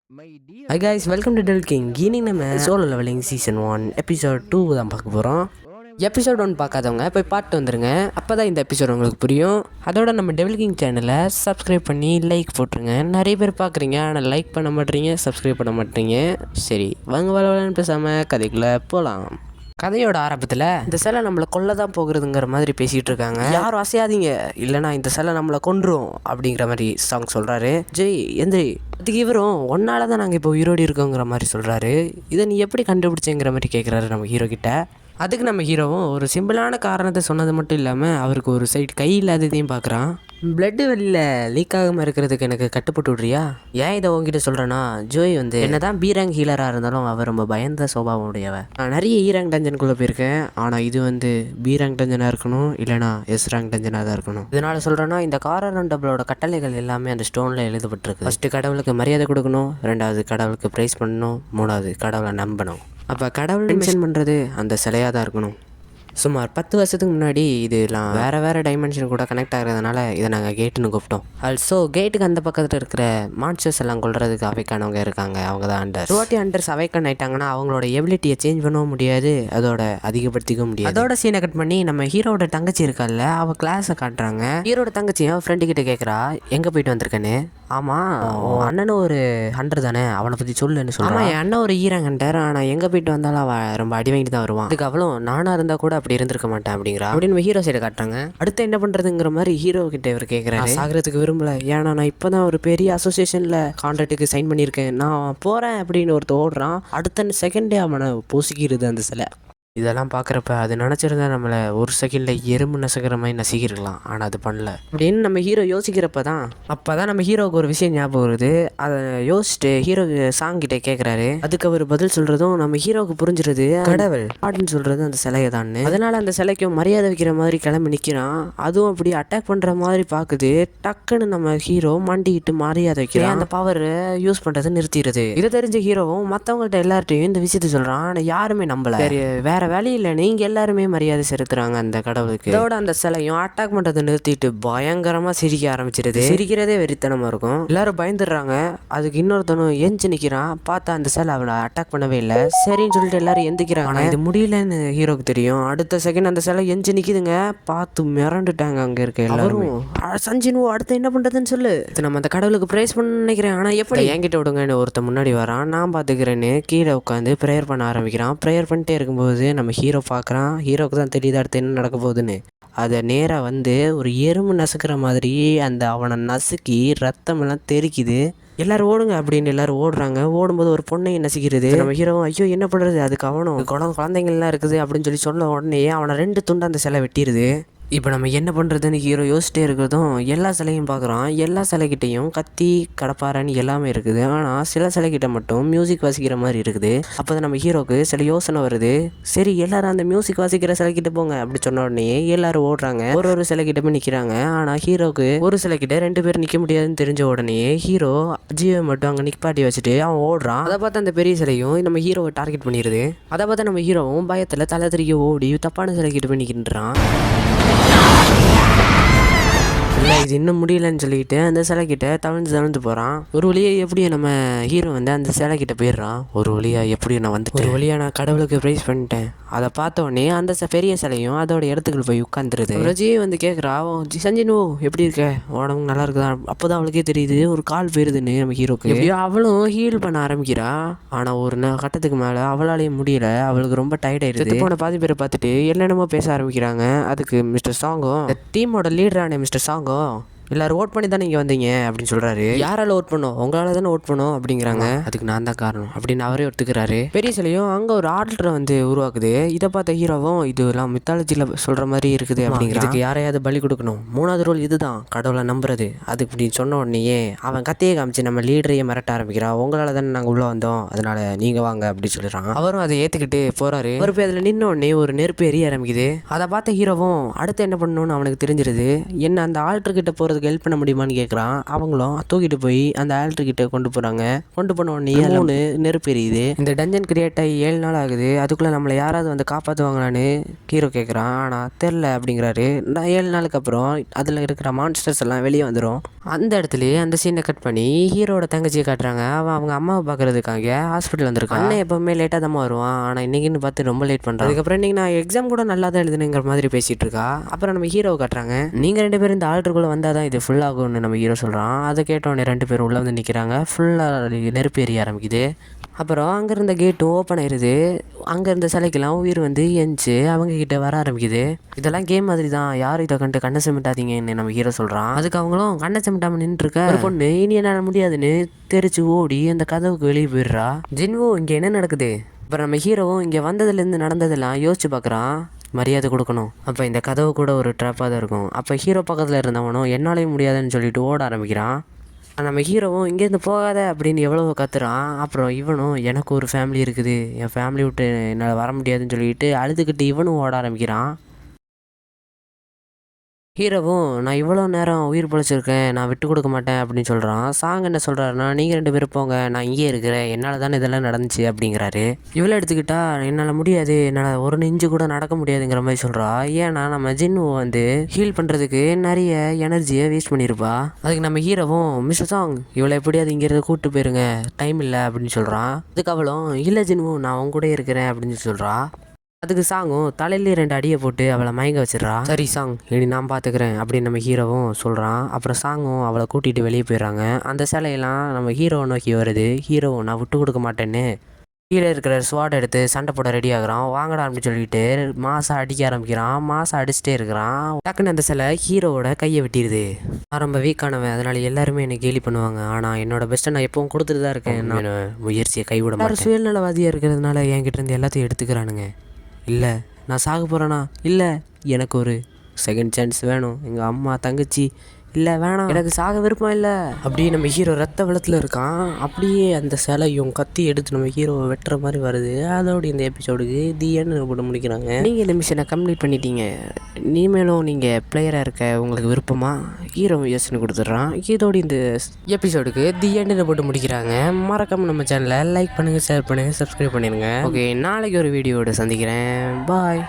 Hi guys, welcome to Del King. இன்னைக்கு நம்ம solo levelling season 1 episode 2 தான் பார்க்க போகிறோம். எபிசோட் 1 பார்க்காதவங்க போய் பார்த்து வந்துருங்க. அப்போ தான் இந்த எபிசோட் உங்களுக்கு புரியும். அதோட நம்ம டெவில் கிங் சேனலை சப்ஸ்கிரைப் பண்ணி லைக் போட்டுருங்க. நிறைய பேர் பார்க்குறீங்க, ஆனால் லைக் பண்ண மாட்டேறீங்க, சப்ஸ்கிரைப் பண்ண மாட்டேறீங்க. சரி வாங்க வளவலன்னு பேசாமல் கதைக்குள்ளே போகலாம். கதையோட ஆரம்பத்தில் இந்த சிலை நம்மளை கொல்ல தான் போகிறதுங்கிற மாதிரி பேசிகிட்டு இருக்காங்க. யாரும் அசையாதீங்க, இல்லைனா இந்த சிலை நம்மளை கொன்றும் அப்படிங்கிற மாதிரி சாங் சொல்கிறாரு. ஜெய் எந்திரி. அதுக்கு இவரும் ஒன்னால தான் நாங்கள் இப்போ உயிரோடி இருக்கோங்கிற மாதிரி சொல்கிறாரு. இதை நீ எப்படி கண்டுபிடிச்சேங்கிற மாதிரி கேட்குறாரு நம்ம ஹீரோ கிட்ட. அதுக்கு நம்ம ஹீரோவும் ஒரு சிம்பிளான காரணத்தை சொன்னது மட்டும் இல்லாமல் அவருக்கு ஒரு சைடு கை இல்லாததையும் பார்க்குறான். பிளட்டு வெளியில் லீக் ஆகாமல் இருக்கிறதுக்கு எனக்கு கட்டுப்பட்டு விட்றியா? ஏன் இதை உங்ககிட்ட சொல்கிறேன்னா, ஜோய் வந்து என்ன தான் பி ரேங்க் ஹீலராக இருந்தாலும் அவர் ரொம்ப பயந்த சுபாவம் உடையவ. நான் நிறைய இ ரேங்க் டஞ்சனுக்குள்ளே போயிருக்கேன், ஆனால் இது வந்து பி ரேங்க் டஞ்சனாக இருக்கணும், இல்லைனா எஸ் ரேங்க் டஞ்சனாக தான் இருக்கணும். இதனால் சொல்கிறேன்னா, இந்த காரர் டபுளோட கட்டளைகள் எல்லாமே அந்த ஸ்டோனில் எழுதப்பட்டிருக்கு. ஃபஸ்ட்டு கடவுளுக்கு மரியாதை கொடுக்கணும், ரெண்டாவது கடவுளுக்கு ப்ரைஸ் பண்ணணும், மூணாவது கடவுளை நம்பணும். அப்போ கடவுள் மென்ஷன் பண்ணுறது அந்த சிலையாக தான் இருக்கணும். சுமார் 10 வருஷத்துக்கு முன்னாடி இதெல்லாம் வேறு டைமென்ஷன் கூட கனெக்ட் ஆகிறதுனால இதை நாங்கள் கேட்டுன்னு கூப்பிட்டோம். ஆல்சோ கேட்டுக்கு அந்த பக்கத்தில் இருக்கிற மான்ஸ்டர்ஸ் எல்லாம் கொள்றதுக்கு அவைக்கானவங்க இருக்காங்க, அவங்க தான் அண்டர். ரோட்டி அண்டர்ஸ் அவைக்கன் ஆயிட்டாங்கன்னா அவங்களோட எபிலிட்டியை சேஞ்ச் பண்ணவும் முடியாது, அதோட அதிகப்படுத்திக்கவும் முடியாது. அதோட சீனை கட் பண்ணி நம்ம ஹீரோட தங்கச்சி இருக்கால, அவள் கிளாஸை காட்டுறாங்க. ஹீரோட தங்கச்சி அவன் ஃப்ரெண்டு கிட்ட கேட்குறா, எங்கே போயிட்டு வந்திருக்கேன்னு. ஆமாம், அண்ணனும் ஒரு ஹண்டர் தானே, அவனை பற்றி சொல்லுன்னு சொல்லுவான். என் அண்ணன் ஒரு ஈரங் ஹண்டர், ஆனால் எங்கே போயிட்டு வந்தாலும் அவன் ரொம்ப அடி வாங்கிட்டு தான் வருவான். அதுக்கு அவளும் நானாக இருந்தால் கூட அப்படி இருந்திருக்க மாட்டேன் அப்படிங்கிறா. அப்படின்னு ஹீரோ சைடை காட்டுறாங்க. அடுத்து என்ன பண்ணுறதுங்கிற மாதிரி ஹீரோ கிட்ட இவர் கேட்குறாரு. சாகிறதுக்கு விரும்பல, ஏன்னா நான் இப்போ தான் ஒரு பெரிய அசோசியேஷனில் கான்ட்ராக்டுக்கு சைன் பண்ணியிருக்கேன், நான் போகிறேன் அப்படின்னு ஒருத்தர் ஓடுறான். அடுத்த செகண்டே அவனை பொசுக்கிடுது அந்த சிலை. இதெல்லாம் பார்க்குறப்ப அது நினச்சிருந்தா நம்மளை ஒரு செகண்டில் எறும்பு நசுக்கிற மாதிரி நசுக்கிருக்கலாம், ஆனால் அது பண்ணல அப்படின்னு நம்ம ஹீரோ யோசிக்கிறப்ப தான் அப்போ தான் நம்ம ஹீரோவுக்கு ஒரு விஷயம் ஞாபகம் வருது. அதை யோசிச்சுட்டு ஹீரோ சாங் கிட்டே கேட்குறாரு. அதுக்கு அவர் பதில் சொல்கிறதும் நம்ம ஹீரோவுக்கு புரிஞ்சிருது, கடவுள் அப்படின்னு சொல்கிறது அந்த சிலையை தான். அதனால் அந்த சிலைக்கும் மரியாதை வைக்கிற மாதிரி கிளம்பி நிற்கிறான். அதுவும் அப்படி அட்டாக் பண்ணுற மாதிரி பார்க்குது. டக்குன்னு நம்ம ஹீரோ மண்டிக்கிட்டு மரியாதை வைக்கிறான். அந்த பவர் யூஸ் பண்ணுறதை நிறுத்திடுது. இதை தெரிஞ்ச ஹீரோவும் மற்றவங்கள்ட்ட எல்லார்ட்டையும் இந்த விஷயத்தை சொல்கிறான், ஆனால் யாருமே நம்பலை. வேற வேலையில் நீங்க எல்லாருமே மரியாதை செலுத்துறாங்க அந்த கடவுளுக்கு. இதோட அந்த சிலையும் அட்டாக் பண்றதை நிறுத்திட்டு பயங்கரமா சிரிக்க ஆரம்பிச்சிருது. சிரிக்கிறதே வெறித்தனமா இருக்கும். எல்லாரும் பயந்துடுறாங்க. அதுக்கு இன்னொருத்தனும் எஞ்சி நிக்கிறான். பார்த்தா அந்த சிலை அவனை அட்டாக் பண்ணவே இல்லை. சரின்னு சொல்லிட்டு எல்லாரும் எந்திக்கிறாங்க. ஆனா இது முடியலன்னு ஹீரோக்கு தெரியும். அடுத்த செகண்ட் அந்த சிலை எஞ்சி நிக்குதுங்க. பார்த்து மிரண்டுட்டாங்க அங்க இருக்க எல்லாரும். சஞ்சினு அடுத்து என்ன பண்றதுன்னு சொல்லு, நம்ம அந்த கடவுளுக்கு பிரைஸ் பண்ண நினைக்கிறேன், ஆனா எப்படி என்கிட்ட விடுங்கன்னு ஒருத்த முன்னாடி வரான். நான் பாத்துக்கிறேன்னு கீழே உட்காந்து ப்ரேயர் பண்ண ஆரம்பிக்கிறான். ப்ரேயர் பண்ணிட்டே இருக்கும்போது நம்ம ஹீரோ பார்க்குறான். ஹீரோக்கு தான் தெரியுது அடுத்து என்ன நடக்க போகுதுன்னு. அதை நேராக வந்து ஒரு எறும்பு நசுக்கிற மாதிரி அந்த அவனை நசுக்கி ரத்தமெல்லாம் தெறிக்குது. எல்லாரும் ஓடுங்க அப்படின்னு எல்லாரும் ஓடுறாங்க. ஓடும்போது ஒரு பொண்ணையும் நசிக்கிறது. நம்ம ஹீரோ ஐயோ என்ன பண்ணுறது, அதுக்கு அவனும் குழந்தைங்கள்லாம் இருக்குது அப்படின்னு சொல்லி சொன்ன உடனே அவனை 2 துண்டு அந்த சிலை வெட்டிடுது. இப்போ நம்ம என்ன பண்ணுறதுன்னு ஹீரோ யோசிச்சிட்டே இருக்கிறதும் எல்லா சிலையும் பார்க்குறான். எல்லா சிலைக்கிட்டையும் கத்தி கடப்பாரன்னு எல்லாமே இருக்குது. ஆனால் சில சிலைக்கிட்ட மட்டும் மியூசிக் வாசிக்கிற மாதிரி இருக்குது. அப்போ தான் நம்ம ஹீரோக்கு சில யோசனை வருது. சரி எல்லாரும் அந்த மியூசிக் வாசிக்கிற சிலைக்கிட்ட போங்க அப்படி சொன்ன உடனே எல்லாரும் ஓடுறாங்க. ஒரு சிலைக்கிட்ட போய் நிற்கிறாங்க. ஆனால் ஹீரோக்கு ஒரு சிலைக்கிட்ட 2 பேர் நிற்க முடியாதுன்னு தெரிஞ்ச உடனே ஹீரோ ஜீவை மட்டும் அங்கே நிற்பாட்டி வச்சுட்டு அவன் ஓடுறான். அதை பார்த்து அந்த பெரிய சிலையும் நம்ம ஹீரோவை டார்கெட் பண்ணிடுது. அதை பார்த்து நம்ம ஹீரோவும் பயத்தில் தலை தெறிக்க ஓடி தப்பான சிலைக்கிட்ட போய் நிற்கின்றான். இல்லை இது இன்னும் முடியலன்னு சொல்லிட்டு அந்த சிலைக்கிட்ட தவழ்ந்து போகிறான். ஒரு வழியாக எப்படியும் நம்ம ஹீரோ வந்து அந்த சிலைக்கிட்ட போயிடுறான். ஒரு வழியாக எப்படியும் நான் வந்து ஒரு வழியாக நான் கடவுளுக்கு ப்ரைஸ் பண்ணிட்டேன். அதை பார்த்த உடனே அந்த பெரிய சிலையும் அதோட இடத்துக்கு போய் உட்காந்துருது. ரஜி வந்து கேட்குறா, சஞ்சினு எப்படி இருக்க, உடம்பு நல்லா இருக்குதா? அப்போ தான் அவளுக்கே தெரியுது ஒரு கால் போயிருதுன்னு நம்ம ஹீரோக்கு. எப்படியோ அவளும் ஹீல் பண்ண ஆரம்பிக்கிறா. ஆனால் ஒரு கட்டத்துக்கு மேலே அவளாலேயும் முடியல. அவளுக்கு ரொம்ப டயர்ட் ஆயிடுது. போன பாதி பேரை பார்த்துட்டு என்னென்னமோ பேச ஆரம்பிக்கிறாங்க. அதுக்கு மிஸ்டர் சாங்கும் டீமோட லீடரான மிஸ்டர் சாங்கும் எல்லாரும் ஓட் பண்ணி தானே இங்கே வந்தீங்க அப்படின்னு சொல்கிறாரு. யாரால ஓட் பண்ணோம், உங்களால் தானே ஓட் பண்ணோம் அப்படிங்கிறாங்க. அதுக்கு நான் தான் காரணம் அப்படின்னு அவரே ஒத்துக்கிறாரு. பெரிய சிலையும் அங்கே ஒரு ஆர்டரை வந்து உருவாக்குது. இதை பார்த்த ஹீரோவும் இதெல்லாம் மித்தாலஜியில் சொல்கிற மாதிரி இருக்குது அப்படிங்கிறதுக்கு யாரையாவது பலி கொடுக்கணும். 3வது ரோல் இதுதான், கடவுளை நம்புறது. அது இப்படி சொன்ன உடனேயே அவன் கத்தையை காமிச்சு நம்ம லீடரையே மிரட்ட ஆரம்பிக்கிறான். உங்களால் தானே நாங்கள் உள்ளே வந்தோம், அதனால நீங்கள் வாங்க அப்படி சொல்லிடுறான். அவரும் அதை ஏற்றுக்கிட்டு போகிறாரு. ஒரு போய் அதில் நின்ன உடனே ஒரு நெருப்பு எரிய ஆரம்பிக்குது. அதை பார்த்த ஹீரோவும் அடுத்து என்ன பண்ணணும்னு அவனுக்கு தெரிஞ்சிருது. என்ன அந்த ஆல்டர்கிட்ட போகிறது பண்ணுறதுக்கு ஹெல்ப் பண்ண முடியுமான்னு கேட்குறான். அவங்களும் தூக்கிட்டு போய் அந்த ஆல்ட்ருக்கிட்ட கொண்டு போகிறாங்க. கொண்டு போன உடனே 3 நெருப்பு எரியுது. இந்த டஞ்சன் கிரியேட் ஆகி 7 நாள் ஆகுது. அதுக்குள்ளே நம்மளை யாராவது வந்து காப்பாற்றுவாங்களான்னு ஹீரோ கேட்குறான். ஆனால் தெரில அப்படிங்கிறாரு. 7 நாளுக்கு அப்புறம் அதில் இருக்கிற மான்ஸ்டர்ஸ் எல்லாம் வெளியே வந்துடும். அந்த இடத்துலயே அந்த சீனை கட் பண்ணி ஹீரோட தங்கச்சியை காட்டுறாங்க. அவங்க அம்மாவை பார்க்கறதுக்காக ஹாஸ்பிட்டல் வந்திருக்கான். அண்ணன் எப்பவுமே லேட்டாக தான் வருவான். ஆனால் இன்னைக்குன்னு பார்த்து ரொம்ப லேட் பண்ணுறான். அதுக்கப்புறம் இன்னைக்கு நான் எக்ஸாம் கூட நல்லா தான் எழுதுனுங்கிற மாதிரி பேசிகிட்டு இருக்கா. அப்புறம் நம்ம ஹீரோவை காட்டுறாங்க. நீங்கள் 2 பேரும் இந்த ஆல்டருக்குள்ளே வந்தால் தான் இது ஃபுல் ஆகும்னு நம்ம ஹீரோ சொல்கிறான். அதை கேட்டோடனே 2 பேரும் உள்ளே வந்து நிற்கிறாங்க. ஃபுல்லாக நெருப்பு எரிய ஆரம்பிக்குது. அப்புறம் அங்கே இருந்த கேட்டும் ஓப்பன் ஆயிடுது. அங்கே இருந்த சிலைக்கெல்லாம் உயிர் வந்து எஞ்சி அவங்கக்கிட்ட வர ஆரம்பிக்குது. இதெல்லாம் கேம் மாதிரி தான், யாரும் இதை கண்டு கண்ணை சிமிட்டாதீங்கன்னு நம்ம ஹீரோ சொல்கிறான். அதுக்கு அவங்களும் கண்ணை சிமிட்டாமல் நின்றுருக்க ஒரு பொண்ணு இனி என்னால் முடியாதுன்னு தெரிச்சு ஓடி அந்த கதவுக்கு வெளியே போயிடுறா. ஜின்வோ இங்கே என்ன நடக்குது? அப்புறம் நம்ம ஹீரோவும் இங்கே வந்ததுலேருந்து நடந்ததெல்லாம் யோசிச்சு பார்க்குறான். மரியாதை கொடுக்கணும். அப்போ இந்த கதவு கூட ஒரு ட்ராப்பாக தான் இருக்கும். அப்போ ஹீரோ பக்கத்தில் இருந்தவனும் என்னாலேயும் முடியாதுன்னு சொல்லிட்டு ஓட ஆரம்பிக்கிறான். நம்ம ஹீரோவும் இங்கேருந்து போகாத அப்படின்னு எவ்வளோ கத்துறான். அப்புறம் இவனும் எனக்கு ஒரு ஃபேமிலி இருக்குது, என் ஃபேமிலி விட்டு என்னால் வர முடியாதுன்னு சொல்லிட்டு அழுதுகிட்டு இவனும் ஓட ஆரம்பிக்கிறான். ஹீரோவும் நான் இவ்வளோ நேரம் உயிர் பிழைச்சிருக்கேன், நான் விட்டு கொடுக்க மாட்டேன் அப்படின்னு சொல்கிறான். சாங் என்ன சொல்கிறாருன்னா, நீங்கள் 2 பேரும் போங்க, நான் இங்கே இருக்கிறேன், என்னால் தானே இதெல்லாம் நடந்துச்சு அப்படிங்கிறாரு. இவ்வளோ எடுத்துக்கிட்டா என்னால் முடியாது, என்னால் ஒரு நெஞ்சு கூட நடக்க முடியாதுங்கிற மாதிரி சொல்கிறா. ஏன்னா நம்ம ஜின்னுவை வந்து ஹீல் பண்ணுறதுக்கு நிறைய எனர்ஜியை வேஸ்ட் பண்ணியிருப்பா. அதுக்கு நம்ம ஹீரோவும் மிஸ்டர் சாங் இவ்வளோ எப்படியாவது இங்கேருந்து கூப்பிட்டு போயிருங்க, டைம் இல்லை அப்படின்னு சொல்கிறான். அதுக்கு அவளும் இல்லை ஜின்னுவும் நான் உன் கூட இருக்கிறேன் அப்படின்னு சொல்கிறா. அதுக்கு சாங்கும் தலையிலே 2 அடியை போட்டு அவளை மயங்க வச்சிடறா. சரி சாங் இனி நான் பார்த்துக்கிறேன் அப்படின்னு நம்ம ஹீரோவும் சொல்கிறான். அப்புறம் சாங்கும் அவளை கூட்டிகிட்டு வெளியே போயிடுறாங்க. அந்த சிலையெல்லாம் நம்ம ஹீரோவை நோக்கி வருது. ஹீரோவும் நான் விட்டு கொடுக்க மாட்டேன்னு கீழே இருக்கிற ஸ்வாட் எடுத்து சண்டை போட ரெடி ஆகுறான். வாங்கடா அப்படின்னு சொல்லிட்டு மாசா அடிக்க ஆரம்பிக்கிறான். மாசா அடிச்சுட்டே இருக்கிறான். டக்குன்னு அந்த சிலை ஹீரோவோட கையை வெட்டிடுது. நான் ரொம்ப வீக்கானவன், அதனால எல்லாருமே என்னை கேலி பண்ணுவாங்க. ஆனால் என்னோட பெஸ்ட்டை நான் எப்பவும் கொடுத்துட்டு தான் இருக்கேன். நான் முயற்சியை கைவிட மாட்டேன். சுயநலவாதியாக இருக்கிறதுனால என்கிட்ட இருந்து எல்லாத்தையும் எடுத்துக்கிறானுங்க. இல்லை நான் சாக போகிறேனா? இல்லை எனக்கு ஒரு செகண்ட் சான்ஸ் வேணும். எங்கள் அம்மா தங்கச்சி இல்லை வேணாம், எனக்கு சாக விருப்பம் இல்லை. அப்படியே நம்ம ஹீரோ ரத்த வெள்ளத்தில் இருக்கான். அப்படியே அந்த சிலையும் கத்தி எடுத்து நம்ம ஹீரோவை வெட்டுற மாதிரி வருது. அதோடு இந்த எபிசோடுக்கு தின்னு போட்டு முடிக்கிறாங்க. நீங்கள் இந்த மிஷனை கம்ப்ளீட் பண்ணிட்டீங்க. இனிமேலும் நீங்கள் பிளேயராக இருக்க உங்களுக்கு விருப்பமாக ஹீரோ யோசனை கொடுத்துட்றான். இதோடு இந்த எபிசோடுக்கு தின்னு போட்டு முடிக்கிறாங்க. மறக்காமல் நம்ம சேனலை லைக் பண்ணுங்கள், ஷேர் பண்ணுங்கள், சப்ஸ்கிரைப் பண்ணிடுங்க. ஓகே, நாளைக்கு ஒரு வீடியோவோட சந்திக்கிறேன். பாய்.